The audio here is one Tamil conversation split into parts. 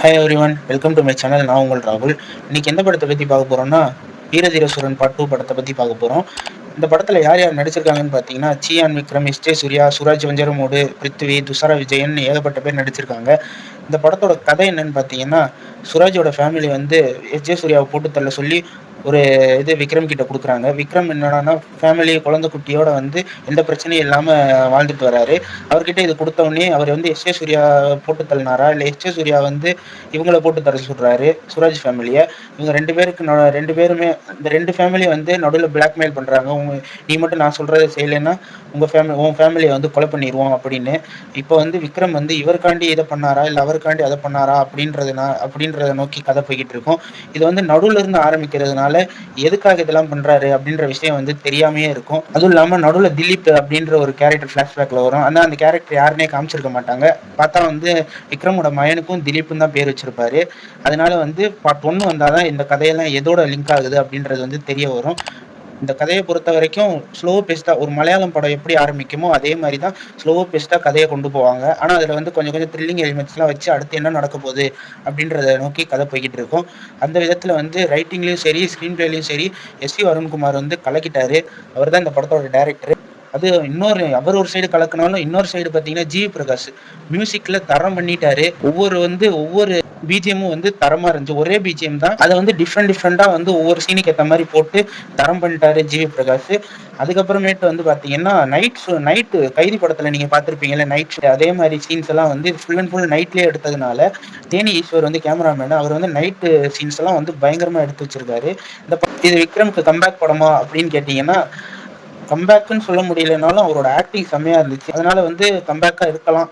Hi everyone, welcome to my channel. நான் உங்கள் ராகுல். இன்னைக்கு எந்த படத்தை பற்றி பார்க்க போகிறோம்னா, வீரதீர சூரன் பார்ட் 2 படத்தை பற்றி பார்க்க போகிறோம். இந்த படத்தில் யார் யார் நடிச்சிருக்காங்கன்னு பார்த்தீங்கன்னா, சியான் விக்ரம், எஸ்.ஜே. சூர்யா, சுராஜ் வஞ்சரமூடு, பிருத்வி, துஷாரா விஜயன் ஏகப்பட்ட பேர் நடிச்சிருக்காங்க. இந்த படத்தோட கதை என்னன்னு பார்த்தீங்கன்னா, சுராஜோட ஃபேமிலி வந்து எஸ்.ஜே. சூர்யாவை போட்டு தள்ள சொல்லி ஒரு விக்ரம் கிட்ட கொடுக்குறாங்க. விக்ரம் என்னடான்னா ஃபேமிலி குழந்தை குட்டியோட வந்து எந்த பிரச்சனையும் இல்லாமல் வாழ்ந்துட்டு வராரு. அவர்கிட்ட இது கொடுத்தவொடனே அவர் வந்து எஸ்.ஜே. சூர்யா போட்டு தள்ளினாரா, இல்லை எஸ்.ஜே. சூர்யா வந்து இவங்கள போட்டு தர சொல்கிறாரு சுராஜ் ஃபேமிலியை. இவங்க ரெண்டு பேருமே இந்த ரெண்டு ஃபேமிலி வந்து நடுவில் பிளாக்மெயில் பண்ணுறாங்க. நீ மட்டும் நான் சொல்கிறத செய்யலைன்னா உன் ஃபேமிலியை வந்து கொலை பண்ணிடுவோம் அப்படின்னு. இப்போ வந்து விக்ரம் வந்து இவருக்காண்டி இதை பண்ணாரா, இல்லை அவருக்காண்டி அதை பண்ணாரா அப்படின்றத நோக்கி கதை போய்கிட்டு இருக்கும். இது வந்து நடுவில் இருந்து ஆரம்பிக்கிறதுனால எதுக்காக இதெல்லாம் பண்றாரு அப்படின்ற விஷயம் வந்து தெரியாமையே இருக்கும். அதுவும் இல்லாம நடுவில் திலீப் அப்படின்ற ஒரு கேரக்டர் ஃபிளாஷ்பேக்ல வரும். ஆனா அந்த கேரக்டர் யாருன்னே காமிச்சிருக்க மாட்டாங்க. பார்த்தா வந்து விக்ரமோட மயனுக்கும் திலீப்பும் தான் பேர் வச்சிருப்பாரு. அதனால வந்து பார்ட் 1 வந்தாதான் இந்த கதையெல்லாம் எதோட லிங்க் ஆகுது அப்படின்றது வந்து தெரிய வரும். இந்த கதையை பொறுத்த வரைக்கும் ஸ்லோ பேஸ்டா ஒரு மலையாளம் படம் எப்படி ஆரம்பிக்குமோ அதே மாதிரி தான் ஸ்லோ பேஸ்டா கதையை கொண்டு போவாங்க. ஆனால் அதில் வந்து கொஞ்சம் கொஞ்சம் த்ரில்லிங் எலிமெண்ட்ஸ்லாம் வச்சு அடுத்து என்ன நடக்க போகுது அப்படின்றத நோக்கி கதை போய்கிட்டு இருக்கும். அந்த விதத்தில் வந்து ரைட்டிங்லேயும் சரி, ஸ்க்ரீன் பிளேலையும் சரி எஸ்.வி. வருண்குமார் வந்து கலக்கிட்டாரு. அவர் தான் இந்த படத்தோட டைரக்டர். அது அவர் ஒரு சைடு கலக்கினாலும் இன்னொரு சைடு பார்த்தீங்கன்னா ஜி.வி. பிரகாஷ் மியூசிக்கில் தரம் பண்ணிட்டாரு. ஒவ்வொரு பிஜிஎம்மும் வந்து தரமா இருந்துச்சு. ஒரே பிஜிஎம் தான், அதை வந்து டிஃப்ரெண்டா வந்து ஒவ்வொரு சீனுக்கு ஏற்ற மாதிரி போட்டு தரம் பண்ணிட்டாரு ஜி.வி. பிரகாஷ். அதுக்கப்புறமேட்டு வந்து பார்த்தீங்கன்னா நைட்டு கைதி படத்தில் நீங்கள் பார்த்துருப்பீங்கல்ல, நைட் ஷோ அதே மாதிரி சீன்ஸ் எல்லாம் வந்து ஃபுல் அண்ட் ஃபுல் நைட்லேயே எடுத்ததுனால தேனி ஈஸ்வர் வந்து கேமராமேன், அவர் வந்து நைட்டு சீன்ஸ் எல்லாம் வந்து பயங்கரமாக எடுத்து வச்சிருக்காரு. இது விக்ரமுக்கு கம்பேக் படமா அப்படின்னு கேட்டிங்கன்னா, கம்பேக்குன்னு சொல்ல முடியலனாலும் அவரோட ஆக்டிங் செம்மையா இருந்துச்சு. அதனால வந்து கம்பேக்கா இருக்கலாம்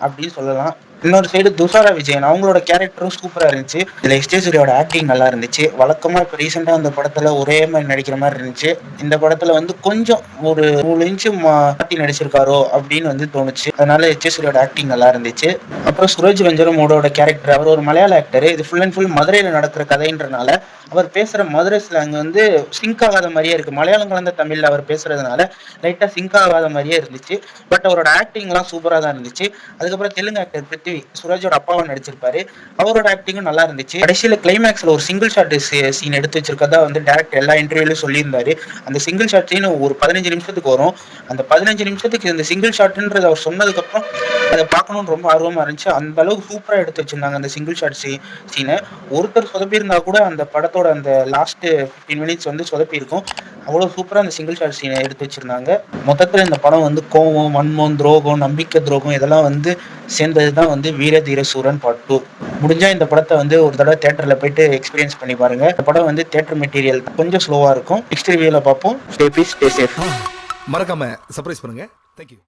அப்படின்னு சொல்லலாம். இன்னொரு சைடு துஷாரா விஜயன், அவங்களோட கேரக்டரும் சூப்பரா இருந்துச்சு. இதுல எஸ்.ஜே. சூர்யாவோட ஆக்டிங் நல்லா இருந்துச்சு. வழக்கமா இப்ப ரீசெண்டா அந்த படத்துல ஒரே மாதிரி நடிக்கிற மாதிரி இருந்துச்சு. இந்த படத்துல வந்து கொஞ்சம் ஒரு 3 இன்ச்சு மாத்தி நடிச்சிருக்காரோ அப்படின்னு வந்து தோணுச்சு. அதனால எஸ்.ஜே. சூர்யாவோட ஆக்டிங் நல்லா இருந்துச்சு. அப்புறம் சுராஜ் வஞ்சரமோட கேரக்டர், அவர் ஒரு மலையாள ஆக்டர். இது ஃபுல் அண்ட் ஃபுல் மதுரையில நடக்கிற கதைன்றனால அவர் பேசுற மதுரை ஸ்லாங் வந்து சிங்க் ஆகாத மாதிரியே இருக்கு. மலையாளம் கலந்த தமிழ்ல அவர் பேசுறதுனால லைட்டா சிங்க் ஆகாத மாதிரியே இருந்துச்சு. பட் அவரோட ஆக்டிங் எல்லாம் சூப்பரா தான் இருந்துச்சு. அதுக்கப்புறம் தெலுங்கு ஆக்டர் பிருத்வி, சுராஜோட அப்பாவை நடிச்சிருப்பாரு. அவரோட ஆக்டிங்கும் நல்லா இருந்துச்சு. கடைசியில கிளைமேக்ஸ்ல ஒரு சிங்கிள் ஷாட் சீன் எடுத்து வச்சிருக்கதா வந்து டேரக்டர் எல்லா இன்டர்வியூலயும் சொல்லியிருந்தாரு. அந்த சிங்கிள் ஷாட் சீன் ஒரு 15 நிமிஷத்துக்கு வரும். அந்த 15 நிமிஷத்துக்கு இந்த சிங்கிள் ஷாட்ன்றது அவர் சொன்னதுக்கு அப்புறம் அதை பார்க்கணும்னு ரொம்ப ஆர்வமா இருந்துச்சு. அந்த அளவுக்கு சூப்பரா எடுத்து வச்சிருந்தாங்க அந்த சிங்கிள் ஷாட் சீனை. ஒருத்தர் சொதப்பி இருந்தா கூட அந்த படத்தோட அந்த லாஸ்ட் 15 மினிட்ஸ் வந்து சொதப்பி இருக்கும். அவ்வளவு சூப்பரா அந்த சிங்கிள் ஷாட் சீனை எடுத்து வச்சிருந்தாங்க. மொத்தத்துல இந்த படம் வந்து கோவம், வன்மம், துரோகம், நம்பிக்கை துரோகம் இதெல்லாம் வந்து சேர்ந்ததுதான் வந்து வீரதீர சூரன் பார்ட் 2. முடிஞ்சா இந்த படத்தை வந்து ஒரு தடவை தியேட்டர்ல போயிட்டு எக்ஸ்பீரியன்ஸ் பண்ணி பாருங்க. இந்த படம் வந்து தியேட்டர் மெட்டீரியல் கொஞ்சம் ஸ்லோவா இருக்கும். நெக்ஸ்ட் ரிவ்யூல பார்ப்போம். Stay peace, stay safe. மறக்காம சர்ப்ரைஸ் பண்ணுங்க. தேங்க்யூ.